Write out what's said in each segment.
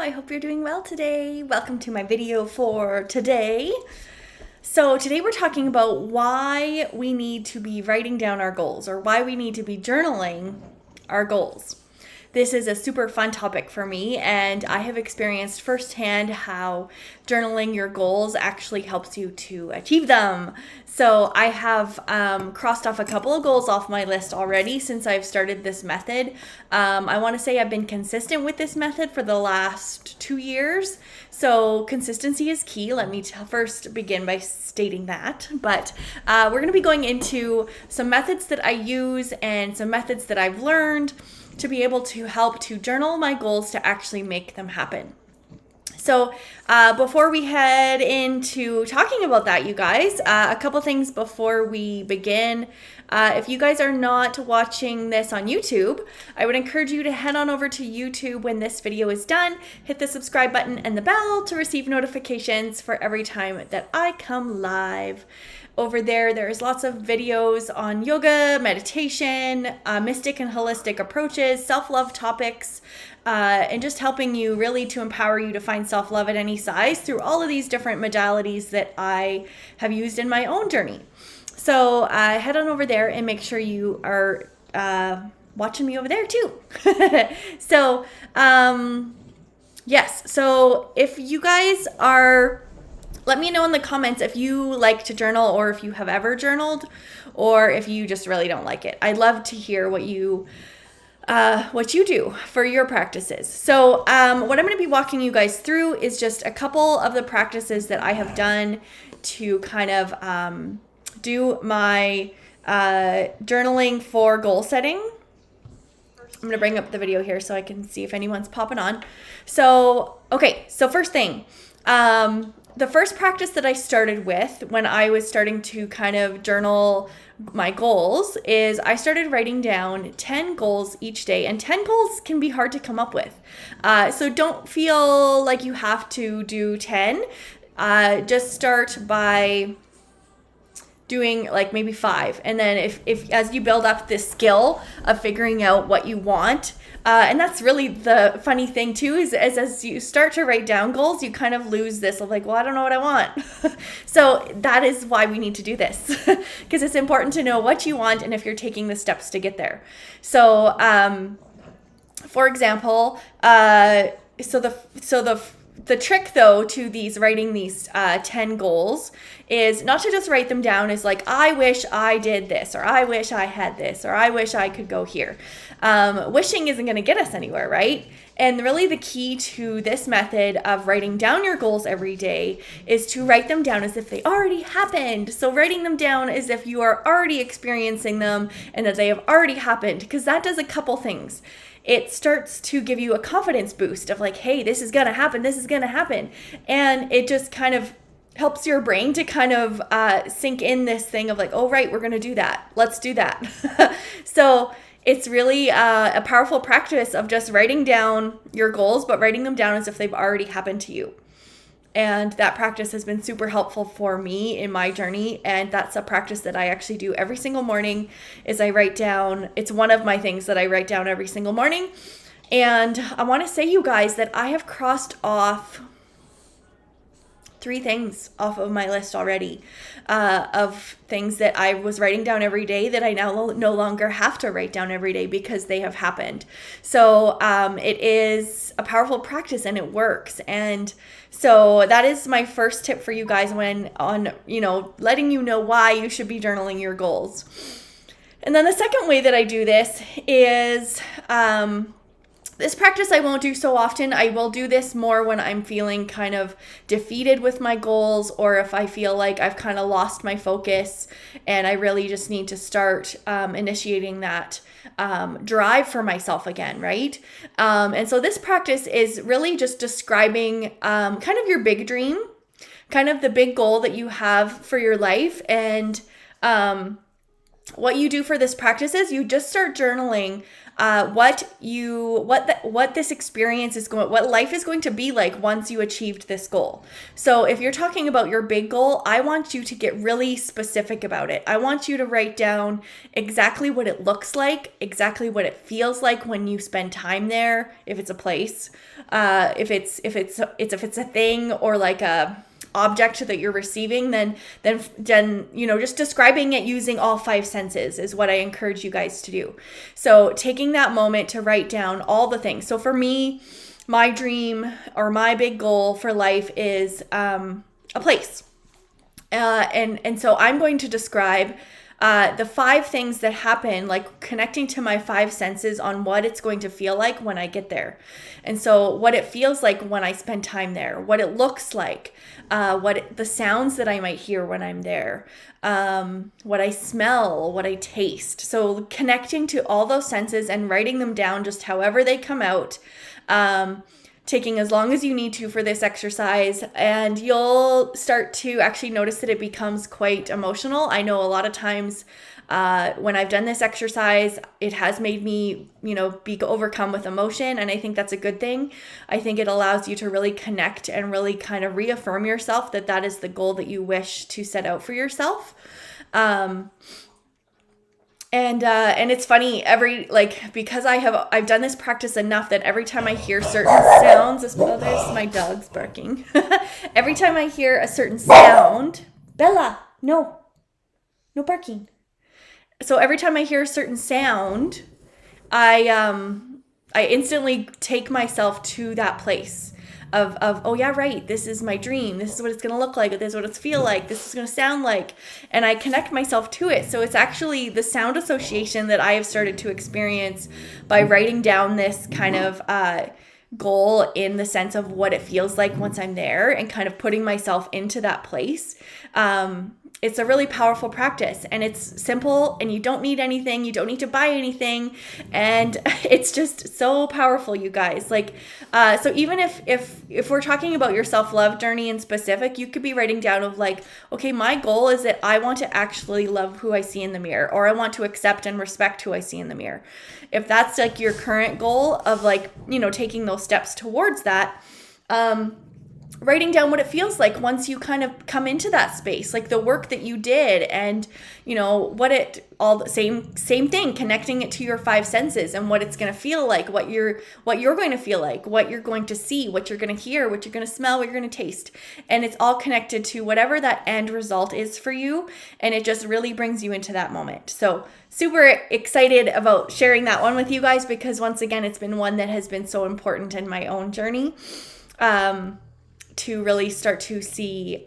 I hope you're doing well today. Welcome to my video for today. So today we're talking about why we need to be writing down our goals, or why we need to be journaling our goals. This is a super fun topic for me, and I have experienced firsthand how journaling your goals actually helps you to achieve them. So I have crossed off a couple of goals off my list already since I've started this method. I want to say I've been consistent with this method for the last 2 years. So consistency is key. Let me first begin by stating that. But we're going to be going into some methods that I use and some methods that I've learned to be able to help to journal my goals to actually make them happen. So before we head into talking about that, you guys, a couple things before we begin. If you guys are not watching this on YouTube, I would encourage you to head on over to YouTube when this video is done. Hit the subscribe button and the bell to receive notifications for every time that I come live. Over there's lots of videos on yoga, meditation, mystic and holistic approaches, self-love topics, and just helping you really to empower you to find self-love at any size through all of these different modalities that I have used in my own journey. So head on over there and make sure you are watching me over there too. So yes, so if you guys are... Let me know in the comments if you like to journal, or if you have ever journaled, or if you just really don't like it. I'd love to hear what you do for your practices. So what I'm going to be walking you guys through is just a couple of the practices that I have done to kind of do my journaling for goal setting. I'm going to bring up the video here so I can see if anyone's popping on. So, okay, so first thing, the first practice that I started with when I was starting to kind of journal my goals is I started writing down 10 goals each day, and 10 goals can be hard to come up with. So don't feel like you have to do 10. Just start by doing like maybe 5, and then if as you build up this skill of figuring out what you want, and that's really the funny thing too, is as you start to write down goals, you kind of lose this of like, well, I don't know what I want. So that is why we need to do this, because it's important to know what you want and if you're taking the steps to get there. So for example, the trick though to writing these 10 goals is not to just write them down as like, I wish I did this, or I wish I had this, or I wish I could go here. Wishing isn't going to get us anywhere, right? And really the key to this method of writing down your goals every day is to write them down as if they already happened. So writing them down as if you are already experiencing them and that they have already happened, because that does a couple things. It starts to give you a confidence boost of like, hey, this is going to happen. This is going to happen. And it just kind of helps your brain to kind of sink in this thing of like, oh, right, we're going to do that. Let's do that. So it's really a powerful practice of just writing down your goals, but writing them down as if they've already happened to you. And that practice has been super helpful for me in my journey. And that's a practice that I actually do every single morning is I write down. It's one of my things that I write down every single morning. And I want to say, you guys, that I have crossed off 3 things off of my list already of things that I was writing down every day that I now no longer have to write down every day because they have happened. So it is a powerful practice and it works. And so that is my first tip for you guys when letting you know why you should be journaling your goals. And then the second way that I do this is this practice I won't do so often. I will do this more when I'm feeling kind of defeated with my goals, or if I feel like I've kind of lost my focus and I really just need to start initiating that drive for myself again, right? And so this practice is really just describing kind of your big dream, kind of the big goal that you have for your life, and what you do for this practice is you just start journaling what this experience is going, what life is going to be like once you achieved this goal. So if you're talking about your big goal, I want you to get really specific about it. I want you to write down exactly what it looks like, exactly what it feels like when you spend time there, if it's a place, if it's a thing or like a object that you're receiving, then just describing it using all 5 senses is what I encourage you guys to do. So taking that moment to write down all the things. So for me, my dream or my big goal for life is a place, and so I'm going to describe the 5 things that happen, like connecting to my 5 senses on what it's going to feel like when I get there. And so what it feels like when I spend time there, what it looks like, the sounds that I might hear when I'm there, what I smell, what I taste. So connecting to all those senses and writing them down just however they come out, taking as long as you need to for this exercise, and you'll start to actually notice that it becomes quite emotional. I know a lot of times when I've done this exercise, it has made me, be overcome with emotion, and I think that's a good thing. I think it allows you to really connect and really kind of reaffirm yourself that that is the goal that you wish to set out for yourself. And it's funny, because I've done this practice enough that every time I hear certain sounds, there's my dog's barking. Every time I hear a certain sound, Bella, no barking. So every time I hear a certain sound, I instantly take myself to that place of oh yeah, right, this is my dream, this is what it's going to look like, this is what it's feel like, this is going to sound like, and I connect myself to it. So it's actually the sound association that I have started to experience by writing down this kind of goal in the sense of what it feels like once I'm there and kind of putting myself into that place. It's a really powerful practice, and it's simple, and you don't need anything. You don't need to buy anything. And it's just so powerful, you guys. So even if we're talking about your self-love journey in specific, you could be writing down of okay, my goal is that I want to actually love who I see in the mirror, or I want to accept and respect who I see in the mirror. If that's your current goal of taking those steps towards that, writing down what it feels like once you kind of come into that space, like the work that you did, and all the same thing, connecting it to your 5 senses and what it's going to feel like, what you're going to feel like, what you're going to see, what you're going to hear, what you're going to smell, what you're going to taste. And it's all connected to whatever that end result is for you, and it just really brings you into that moment. So super excited about sharing that one with you guys, because once again, it's been one that has been so important in my own journey. To really start to see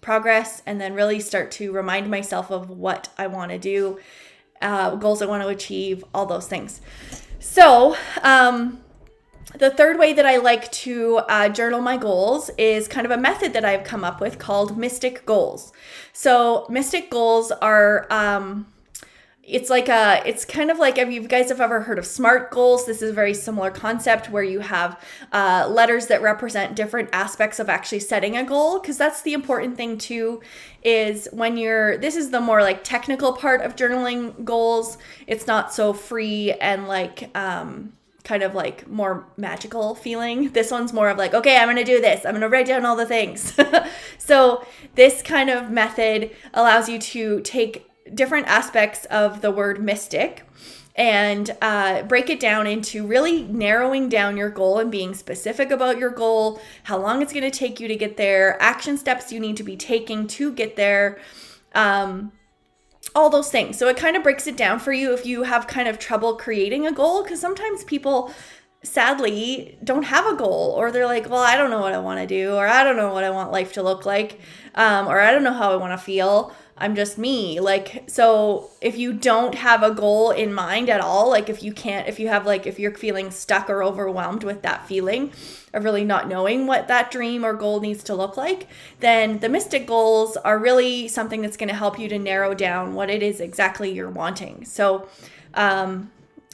progress, and then really start to remind myself of what I want to do, goals I want to achieve, all those things. So the third way that I like to journal my goals is kind of a method that I've come up with called mystic goals. So mystic goals are it's kind of like, if you guys have ever heard of SMART goals, this is a very similar concept where you have letters that represent different aspects of actually setting a goal. Because that's the important thing too, is this is the more technical part of journaling goals. It's not so free and kind of more magical feeling. This one's more of okay, I'm going to do this. I'm going to write down all the things. So this kind of method allows you to take different aspects of the word mystic and break it down into really narrowing down your goal and being specific about your goal, how long it's going to take you to get there, action steps you need to be taking to get there, all those things. So it kind of breaks it down for you if you have kind of trouble creating a goal, because sometimes people sadly don't have a goal, or they're well, I don't know what I want to do, or I don't know what I want life to look like, or I don't know how I want to feel. I'm just me. So if you don't have a goal in mind at all, if you're feeling stuck or overwhelmed with that feeling of really not knowing what that dream or goal needs to look like, then the mystic goals are really something that's going to help you to narrow down what it is exactly you're wanting. So,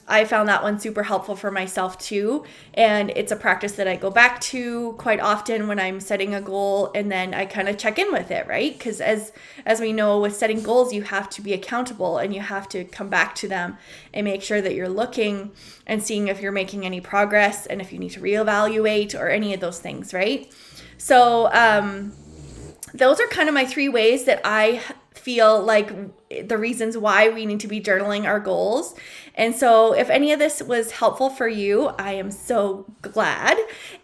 I found that one super helpful for myself too. And it's a practice that I go back to quite often when I'm setting a goal, and then I kind of check in with it, right? Because as we know, with setting goals, you have to be accountable and you have to come back to them and make sure that you're looking and seeing if you're making any progress and if you need to reevaluate or any of those things, right? So those are kind of my 3 ways that I feel like the reasons why we need to be journaling our goals. And so if any of this was helpful for you, I am so glad.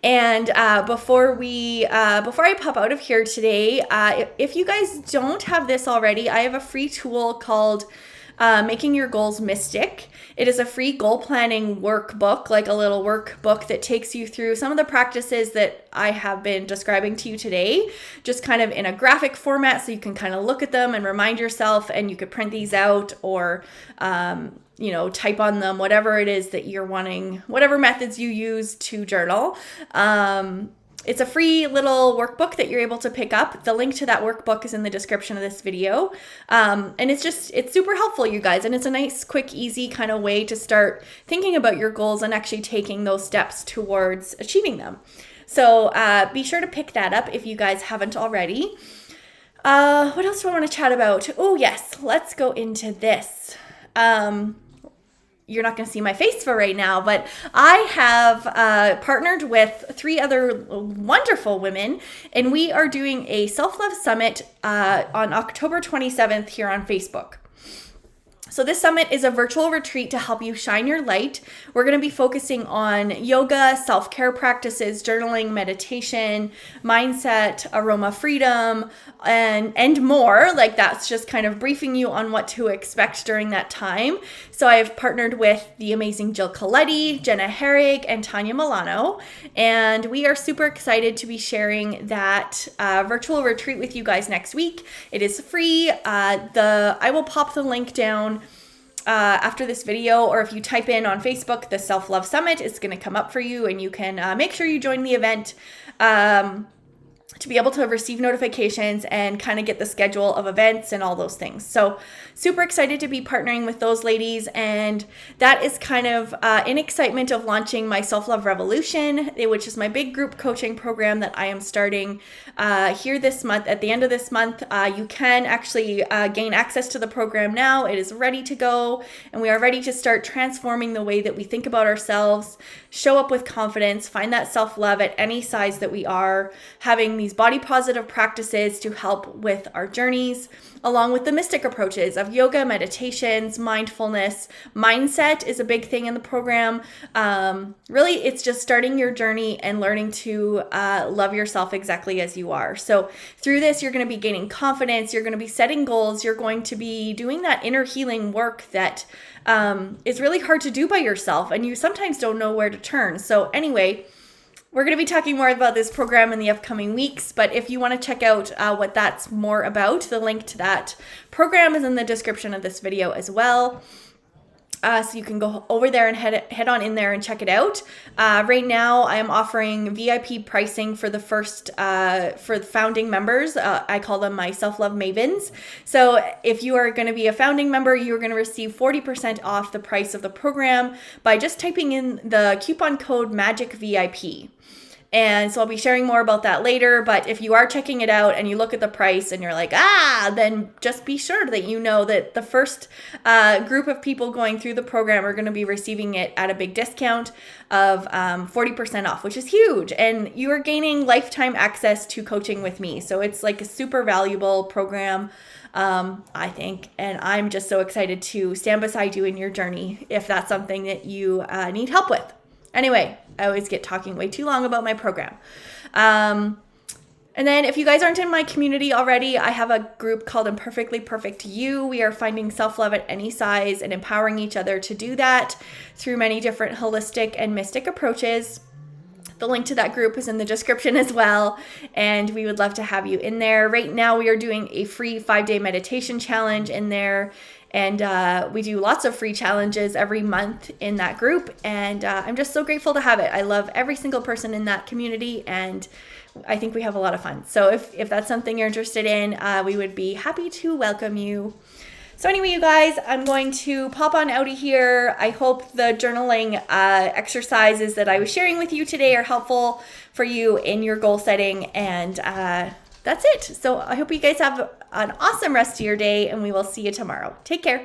And before I pop out of here today, if you guys don't have this already, I have a free tool called Making Your Goals Mystic. It is a free goal planning workbook, like a little workbook that takes you through some of the practices that I have been describing to you today, just kind of in a graphic format so you can kind of look at them and remind yourself, and you could print these out or type on them, whatever it is that you're wanting, whatever methods you use to journal. It's a free little workbook that you're able to pick up. The link to that workbook is in the description of this video. And it's super helpful, you guys. And it's a nice, quick, easy kind of way to start thinking about your goals and actually taking those steps towards achieving them. So be sure to pick that up if you guys haven't already. What else do I want to chat about? Oh, yes. Let's go into this. You're not going to see my face for right now, but I have partnered with 3 other wonderful women, and we are doing a self-love summit on October 27th here on Facebook. So this summit is a virtual retreat to help you shine your light. We're going to be focusing on yoga, self-care practices, journaling, meditation, mindset, aroma freedom, and more. Like, that's just kind of briefing you on what to expect during that time. So I have partnered with the amazing Jill Coletti, Jenna Herrig, and Tanya Milano. And we are super excited to be sharing that virtual retreat with you guys next week. It is free. I will pop the link down after this video, or if you type in on Facebook, the Self-Love Summit, it's going to come up for you, and you can make sure you join the event to be able to receive notifications and kind of get the schedule of events and all those things. So super excited to be partnering with those ladies. And that is kind of in excitement of launching my Self-Love Revolution, which is my big group coaching program that I am starting here this month. At the end of this month, you can actually gain access to the program now. It is ready to go, and we are ready to start transforming the way that we think about ourselves, show up with confidence, find that self-love at any size that we are, having these body positive practices to help with our journeys, along with the mystic approaches of yoga, meditations, mindfulness. Mindset is a big thing in the program. Really, it's just starting your journey and learning to love yourself exactly as you are. So through this, you're going to be gaining confidence, you're going to be setting goals, you're going to be doing that inner healing work that is really hard to do by yourself, and you sometimes don't know where to turn. So anyway, we're going to be talking more about this program in the upcoming weeks, but if you want to check out what that's more about, the link to that program is in the description of this video as well. So you can go over there and head on in there and check it out. Right now, I am offering VIP pricing for the first, for the founding members. I call them my self-love mavens. So if you are going to be a founding member, you're going to receive 40% off the price of the program by just typing in the coupon code MAGICVIP. And so I'll be sharing more about that later, but if you are checking it out and you look at the price and you're like, then just be sure that you know that the first group of people going through the program are going to be receiving it at a big discount of 40% off, which is huge. And you are gaining lifetime access to coaching with me. So it's like a super valuable program, I think, and I'm just so excited to stand beside you in your journey if that's something that you need help with. Anyway, I always get talking way too long about my program. And then if you guys aren't in my community already, I have a group called Imperfectly Perfect You. We are finding self-love at any size and empowering each other to do that through many different holistic and mystic approaches. The link to that group is in the description as well, and we would love to have you in there. Right now, we are doing a free 5-day meditation challenge in there, and we do lots of free challenges every month in that group, and I'm just so grateful to have it. I love every single person in that community, and I think we have a lot of fun. So if that's something you're interested in, we would be happy to welcome you. So anyway, you guys, I'm going to pop on out of here. I hope the journaling exercises that I was sharing with you today are helpful for you in your goal setting. And that's it. So I hope you guys have an awesome rest of your day, and we will see you tomorrow. Take care.